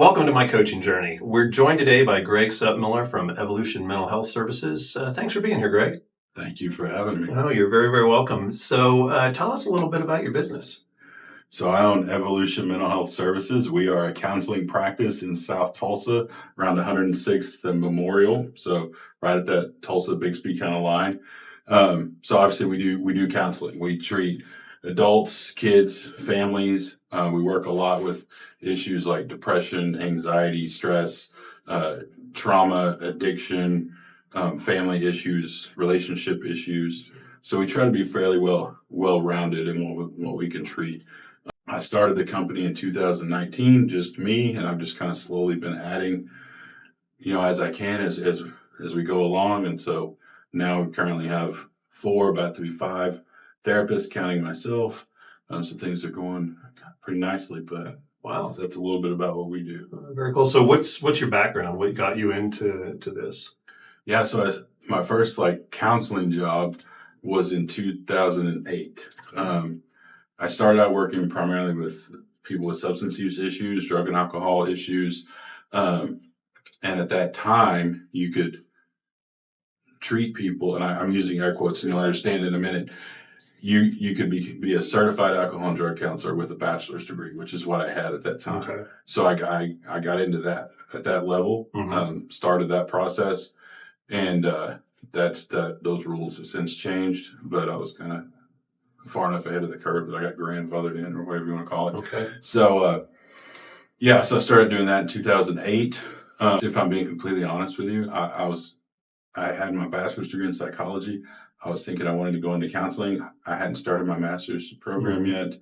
Welcome to my coaching journey. We're joined today by Greg Sutmiller from Evolution Mental Health Services. Thanks for being here, Greg. Thank you for having me. Oh, you're very, very welcome. So tell us a little bit about your business. So I own Evolution Mental Health Services. We are a counseling practice in South Tulsa, around 106th and Memorial. So right at that Tulsa-Bixby kind of line. So obviously we do counseling. We treat adults, kids, families. We work a lot with issues like depression, anxiety, stress, trauma, addiction, family issues, relationship issues. So we try to be fairly well-rounded in what we can treat. I started the company in 2019, just me, and I've just kind of slowly been adding, as I can as we go along. And so now we currently have 4, about to be 5 therapists, counting myself. So things are going pretty nicely, but Wow, that's a little bit about what we do. Very cool. So what's your background? What got you into this? Yeah, so my first counseling job was in 2008. I started out working primarily with people with substance use issues, drug and alcohol issues. And at that time, you could treat people, and I'm using air quotes, and you'll understand in a minute. You could be a certified alcohol and drug counselor with a bachelor's degree, which is what I had at that time. Okay. So I got into that at that level, started that process, and those rules have since changed, but I was kind of far enough ahead of the curve that I got grandfathered in, or whatever you want to call it. Okay. So, so I started doing that in 2008. If I'm being completely honest with you, I had my bachelor's degree in psychology. I was thinking I wanted to go into counseling. I hadn't started my master's program yet,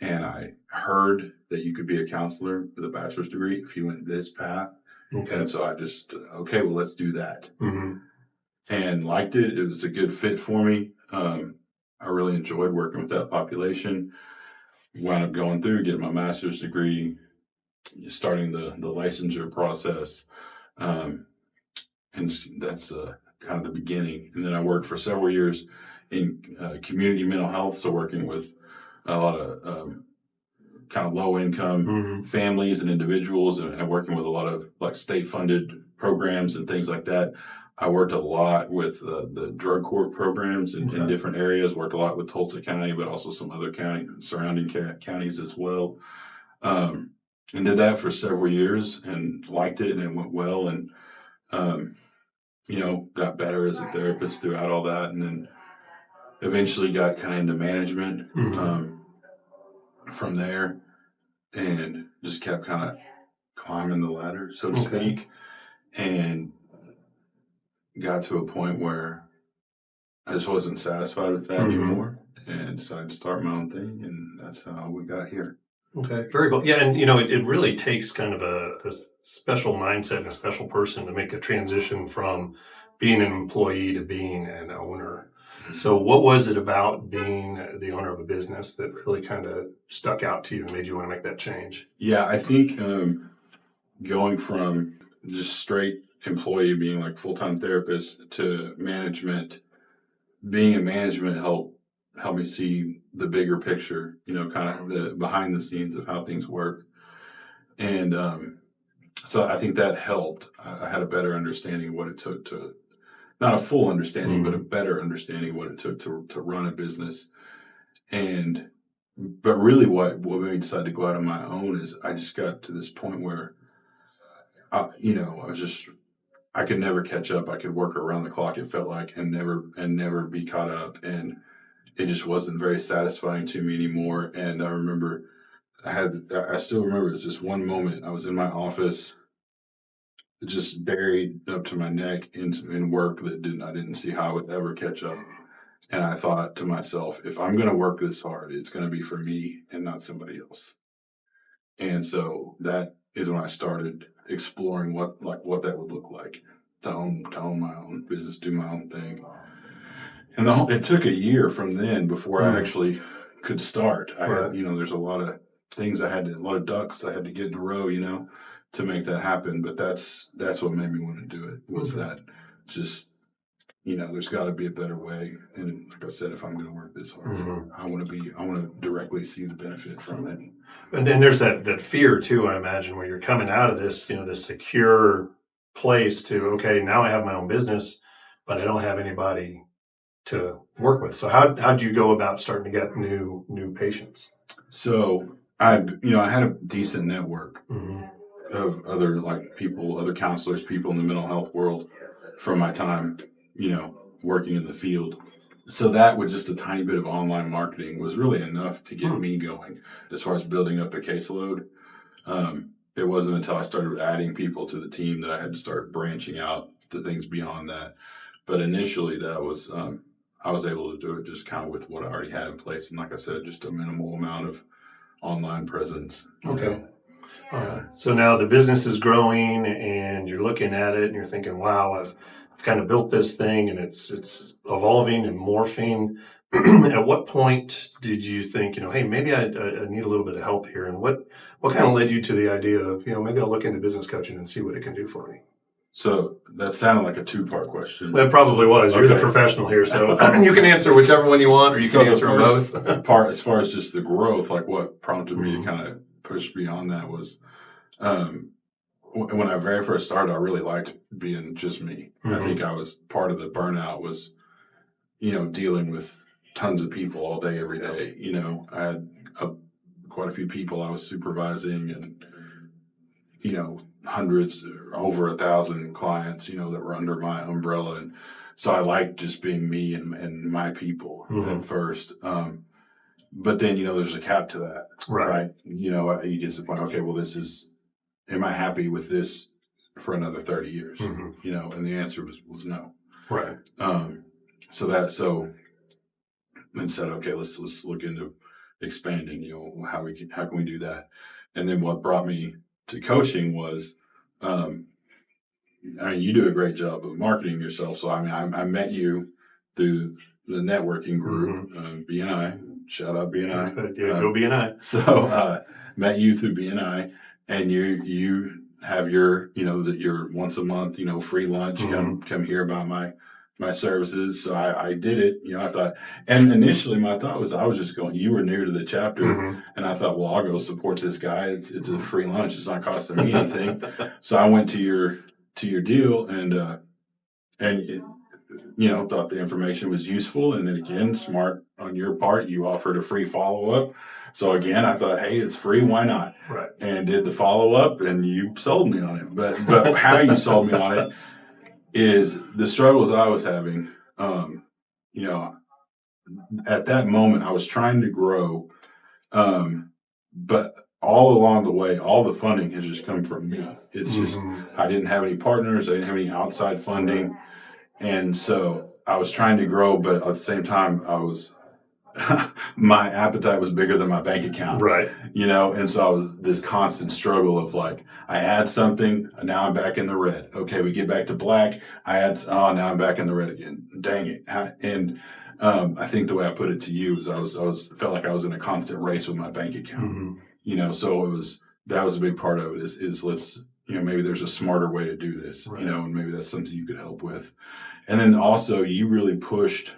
and I heard that you could be a counselor with a bachelor's degree if you went this path. Okay. And so I just, well, let's do that. Mm-hmm. And liked it. It was a good fit for me. I really enjoyed working with that population. Wound up going through, getting my master's degree, starting the licensure process. And that's kind of the beginning. And then I worked for several years in community mental health, so working with a lot of kind of low income families and individuals, and working with a lot of state funded programs and things like that. I worked a lot with the drug court programs in different areas, worked a lot with Tulsa County, but also some other surrounding counties as well. And did that for several years and liked it, and it went well, and got better as a therapist throughout all that, and then eventually got kind of into management from there, and just kept kind of climbing the ladder, so to speak, and got to a point where I just wasn't satisfied with that anymore, and decided to start my own thing, and that's how we got here. Okay, very cool. Yeah, and it really takes kind of a special mindset and a special person to make a transition from being an employee to being an owner. So what was it about being the owner of a business that really kind of stuck out to you and made you want to make that change? Yeah, I think going from just straight employee, being like full-time therapist, to management, being in management helped me see the bigger picture, kind of the behind the scenes of how things work. And so I think that helped. I had a better understanding of what it took to, not a full understanding, but a better understanding of what it took to run a business. But really what made me decide to go out on my own is I just got to this point where, I could never catch up. I could work around the clock, it felt like, and never be caught up. And it just wasn't very satisfying to me anymore. And I remember I still remember it was just one moment. I was in my office, just buried up to my neck in work that I didn't see how I would ever catch up. And I thought to myself, if I'm going to work this hard, it's going to be for me and not somebody else. And so that is when I started exploring what that would look like to own my own business, do my own thing. And it took a year from then before I actually could start. I had, there's a lot of things a lot of ducks I had to get in a row, to make that happen. But that's what made me want to do it, was that just there's got to be a better way. And like I said, if I'm going to work this hard, I want to directly see the benefit from it. And then there's that fear too, I imagine, where you're coming out of this, this secure place to, okay, now I have my own business, but I don't have anybody to work with. So how'd you go about starting to get new patients? So I had a decent network Mm-hmm. of other people, other counselors, people in the mental health world from my time, working in the field. So that with just a tiny bit of online marketing was really enough to get me going as far as building up a caseload. It wasn't until I started adding people to the team that I had to start branching out to things beyond that. But initially, that was I was able to do it just kind of with what I already had in place, and like I said, just a minimal amount of online presence. Okay. All right. So now the business is growing, and you're looking at it, and you're thinking, "Wow, I've kind of built this thing, and it's evolving and morphing." At what point did you think, hey, maybe I need a little bit of help here? And what kind of led you to the idea of, maybe I'll look into business coaching and see what it can do for me? So that sounded like a two-part question. That probably was. You're the Okay. professional here, so you can answer whichever one you want, or you can answer them both. Part as far as just the growth, like what prompted me to kind of push beyond that was when I very first started, I really liked being just me. I think I was part of the burnout was, dealing with tons of people all day, every day. I had quite a few people I was supervising, and hundreds, over 1,000 clients, that were under my umbrella. And so I liked just being me and my people at first. But then, there's a cap to that, right? You get to the point, okay, well, am I happy with this for another 30 years? And the answer was no. Right. So and said, okay, let's look into expanding, how can we do that? And then what brought me to coaching was, you do a great job of marketing yourself. So I met you through the networking group, BNI. Shout out BNI. Yeah, go BNI. So met you through BNI, and you have your your once a month free lunch. Come hear about my services. So I did it. I thought, and initially my thought was I was just going. You were new to the chapter, and I thought, well, I'll go support this guy. It's a free lunch. It's not costing me anything. So I went to your deal, and thought the information was useful. And then again, smart on your part, you offered a free follow-up. So again, I thought, hey, it's free, why not? Right. And did the follow-up, and you sold me on it. But how you sold me on it is the struggles I was having. At that moment, I was trying to grow, but all along the way, all the funding has just come from me. It's just, I didn't have any partners. I didn't have any outside funding. And so I was trying to grow, but at the same time, my appetite was bigger than my bank account. Right. And so I was this constant struggle of like, I add something, now I'm back in the red. Okay, we get back to black. now I'm back in the red again. Dang it. And I think the way I put it to you is felt like I was in a constant race with my bank account. So that was a big part of it is let's, maybe there's a smarter way to do this, right. And maybe that's something you could help with. And then also you really pushed,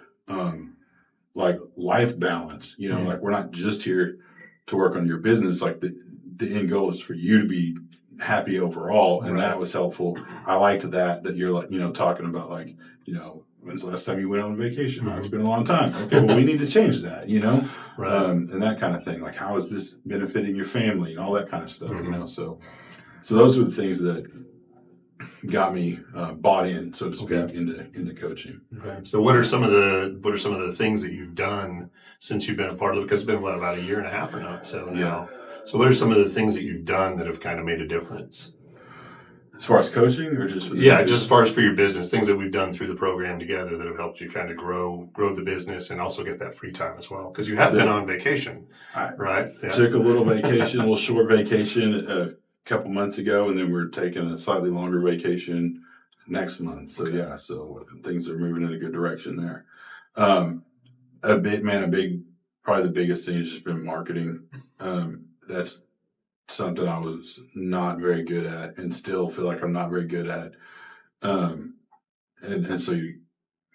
like life balance, like we're not just here to work on your business. Like the end goal is for you to be happy overall. And that was helpful. I liked that you're like, talking about like, when's the last time you went on vacation? It's been a long time. Okay, well, we need to change that, right. And that kind of thing. Like, how is this benefiting your family and all that kind of stuff, So those were the things that got me bought in, so to speak, into coaching. Okay. So what are some of the things that you've done since you've been a part of it? Because it's been about a year and a half or so now. So what are some of the things that you've done that have kind of made a difference? As far as coaching, or just for just as far as for your business, things that we've done through the program together that have helped you kind of grow the business and also get that free time as well. Because you have been on vacation, right? Yeah. Took a little vacation, a little short vacation a couple months ago, and then we're taking a slightly longer vacation next month. So so things are moving in a good direction there. Probably the biggest thing has just been marketing. That's something I was not very good at, and still feel like I'm not very good at. And so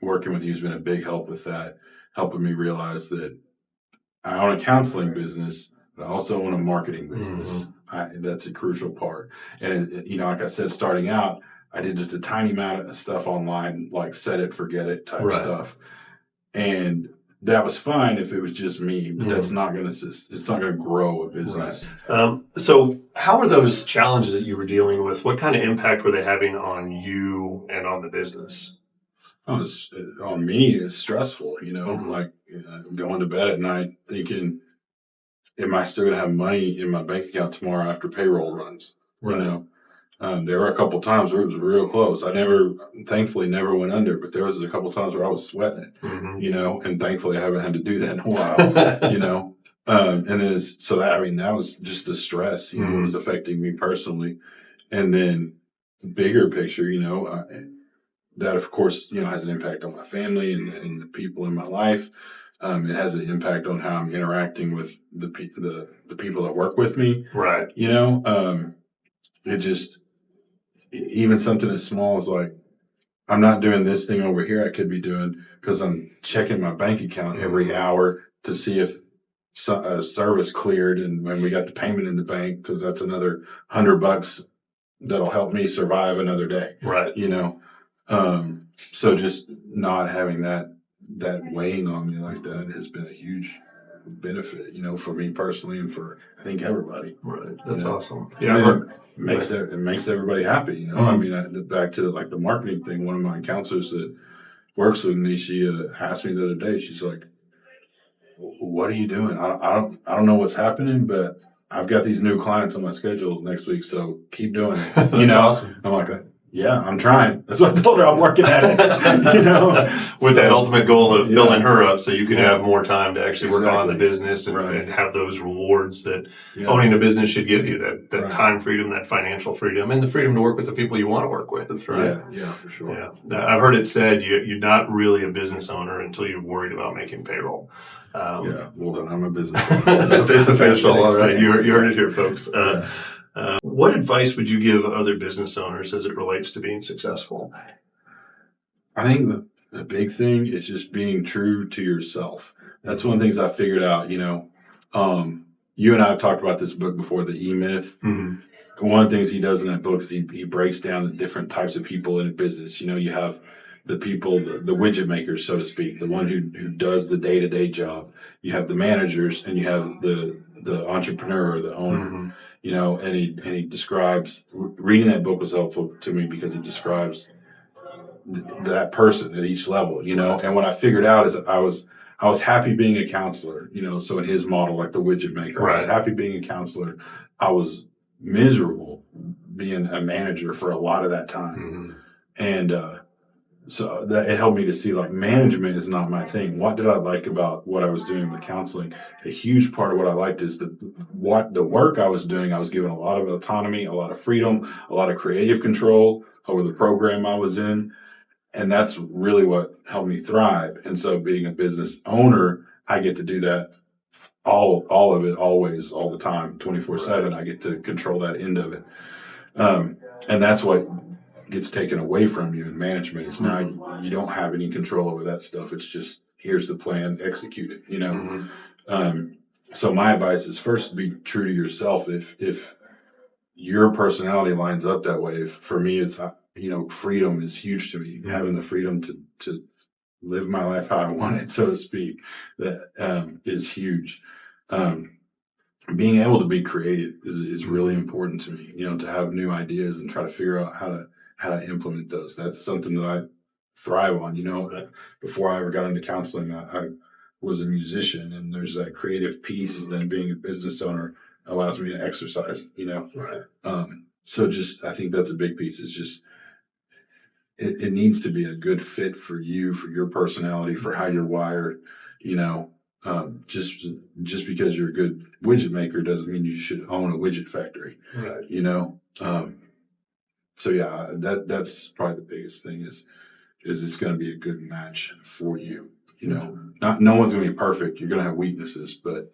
working with you has been a big help with that, helping me realize that I own a counseling business, but I also own a marketing business. That's a crucial part. And like I said, starting out, I did just a tiny amount of stuff online, like set it, forget it type Right. stuff, and that was fine if it was just me. But that's not going to it's not going to grow a business. So, how are those challenges that you were dealing with? What kind of impact were they having on you and on the business? On me, it's stressful. Like going to bed at night thinking, am I still going to have money in my bank account tomorrow after payroll runs? Right. There were a couple times where it was real close. Thankfully, never went under, but there was a couple times where I was sweating it, and thankfully I haven't had to do that in a while, and then that was just the stress, it was affecting me personally. And then bigger picture, that of course, has an impact on my family and the people in my life. It has an impact on how I'm interacting with the people that work with me. Right. It just, even something as small as like, I'm not doing this thing over here I could be doing because I'm checking my bank account every hour to see if a service cleared and when we got the payment in the bank, because that's another $100 that'll help me survive another day. Right. So just not having that weighing on me like that has been a huge benefit, for me personally and for I think everybody. Right. That's awesome. Yeah. It makes everybody happy, I mean, back to like the marketing thing, one of my counselors that works with me, she asked me the other day, she's like, what are you doing? I don't know what's happening, but I've got these new clients on my schedule next week, so keep doing it. That's awesome. I'm like, yeah, I'm trying. That's what I told her. I'm working at it. With that ultimate goal of filling her up, so you can have more time to actually work on the business and have those rewards that owning a business should give you. That time freedom, that financial freedom, and the freedom to work with the people you want to work with. That's right. Yeah, for sure. Yeah, I've heard it said you're not really a business owner until you're worried about making payroll. Well then I'm a business owner. It's official. All right, you heard it here, folks. What advice would you give other business owners as it relates to being successful? I think the big thing is just being true to yourself. That's one of the things I figured out, you and I have talked about this book before, The E-Myth. One of the things he does in that book is he breaks down the different types of people in a business. You have the people, the widget makers, so to speak, the one who does the day-to-day job. You have the managers, and you have the entrepreneur or the owner. And he describes, reading that book was helpful to me because it describes that person at each level, and what I figured out is that I was happy being a counselor, so in his model, like the widget maker, I was happy being a counselor. I was miserable being a manager for a lot of that time. And so that it helped me to see like management is not my thing. What did I like about what I was doing with counseling? A huge part of what I liked is the work I was doing. I was given a lot of autonomy, a lot of freedom, a lot of creative control over the program I was in. And that's really what helped me thrive. And so being a business owner, I get to do that all of it, always, all the time, 24/7. I get to control that end of it. And that's what gets taken away from you in management is now you don't have any control over that stuff. It's just, here's the plan, execute it, So my advice is first be true to yourself. If your personality lines up that way, for me, it's, freedom is huge to me. Having the freedom to live my life how I want it, so to speak, that is huge. Being able to be creative is really important to me, to have new ideas and try to figure out how to implement those. That's something that I thrive on. Before I ever got into counseling, I was a musician, and there's that creative piece that being a business owner allows me to exercise, so just, I think that's a big piece. It's just, it needs to be a good fit for you, for your personality, for how you're wired, just because you're a good widget maker doesn't mean you should own a widget factory, so yeah, that's probably the biggest thing is it's going to be a good match for you. No one's going to be perfect. You're going to have weaknesses, but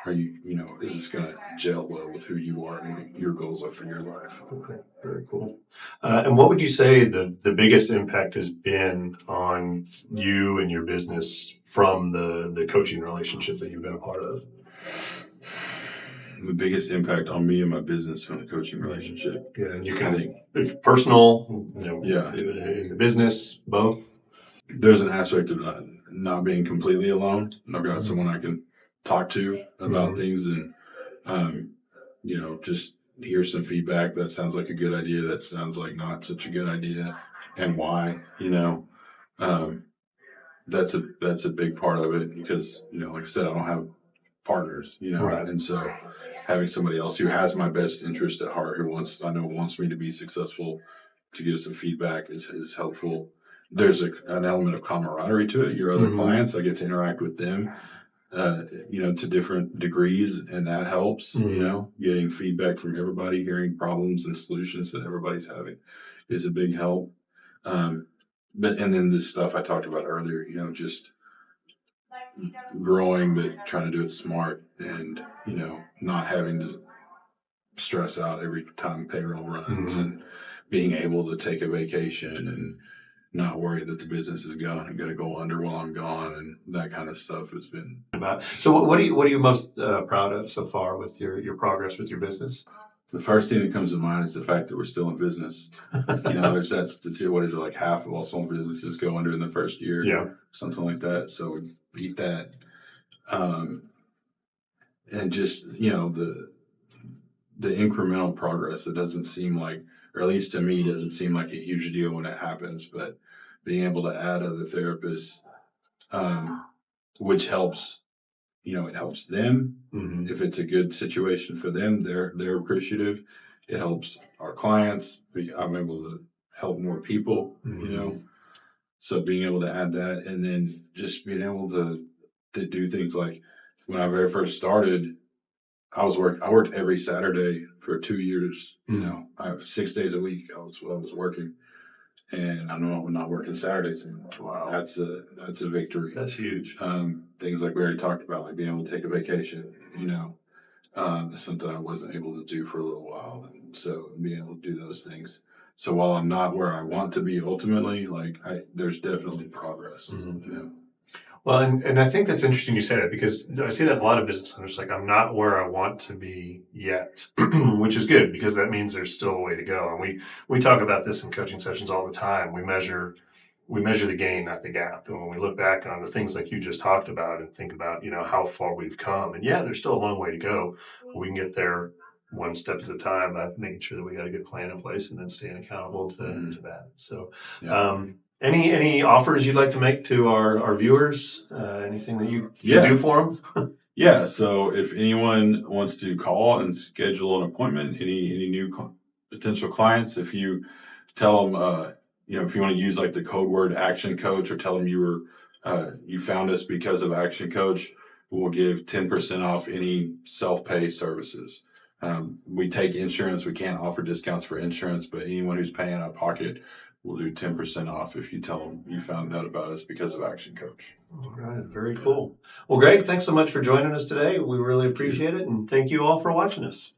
are you, is this going to gel well with who you are and what your goals are for your life? Okay, very cool. And what would you say the biggest impact has been on you and your business from the coaching relationship that you've been a part of? The biggest impact on me and my business from the coaching relationship. Yeah, and you I can, think, if personal, yeah, in the business, both. there's an aspect of not being completely alone. I've got someone I can talk to about Mhm. things and, um, just hear some feedback. That sounds like a good idea. That sounds like not such a good idea, and why. Um, that's a big part of it because like I said, I don't have partners. Right. And so having somebody else who has my best interest at heart, who wants me to be successful, to give some feedback is helpful. There's an element of camaraderie to it. Your other Mhm. clients, I get to interact with them, to different degrees, and that helps. Mhm. Getting feedback from everybody, hearing problems and solutions that everybody's having is a big help. Um, and then this stuff I talked about earlier, just growing, but trying to do it smart and, not having to stress out every time payroll runs Mhm. and being able to take a vacation and not worry that the business is going to go under while I'm gone, and that kind of stuff has been. So what are you most proud of so far with your progress with your business? The first thing that comes to mind is the fact that we're still in business. There's that statistic, what is it, like half of all small businesses go under in the first year, Yeah. something like that. So we beat that. Um, and just, the incremental progress, it doesn't seem like, or at least to me, doesn't seem like a huge deal when it happens, but being able to add other therapists, um, which helps, it helps them. Mhm. If it's a good situation for them, they're appreciative. It helps our clients. I'm able to help more people, Mhm. so being able to add that, and then just being able to do things like when I very first started, I worked every Saturday for 2 years. Mhm. I have 6 days a week. I was working, and I know I'm not working Saturdays anymore. Wow. That's a victory. That's huge. Things like we already talked about, like being able to take a vacation. Is something I wasn't able to do for a little while, and so being able to do those things. So while I'm not where I want to be ultimately, there's definitely progress. Mhm. Well, and I think that's interesting you say that because I see that in a lot of business owners, like I'm not where I want to be yet, which is good because that means there's still a way to go. And we talk about this in coaching sessions all the time. We measure the gain, not the gap. And when we look back on the things like you just talked about and think about, how far we've come, and yeah, there's still a long way to go, but we can get there one step at a time by making sure that we got a good plan in place and then staying accountable to that. So, Yeah. any offers you'd like to make to our viewers? Anything that you can Yeah. do for them? Yeah. So if anyone wants to call and schedule an appointment, any new potential clients, if you tell them, if you want to use like the code word Action Coach, or tell them you found us because of Action Coach, we'll give 10% off any self-pay services. We take insurance. We can't offer discounts for insurance, but anyone who's paying out of pocket, we'll do 10% off if you tell them you found out about us because of Action Coach. All right, very cool. Well, Greg, thanks so much for joining us today. We really appreciate it, and thank you all for watching us.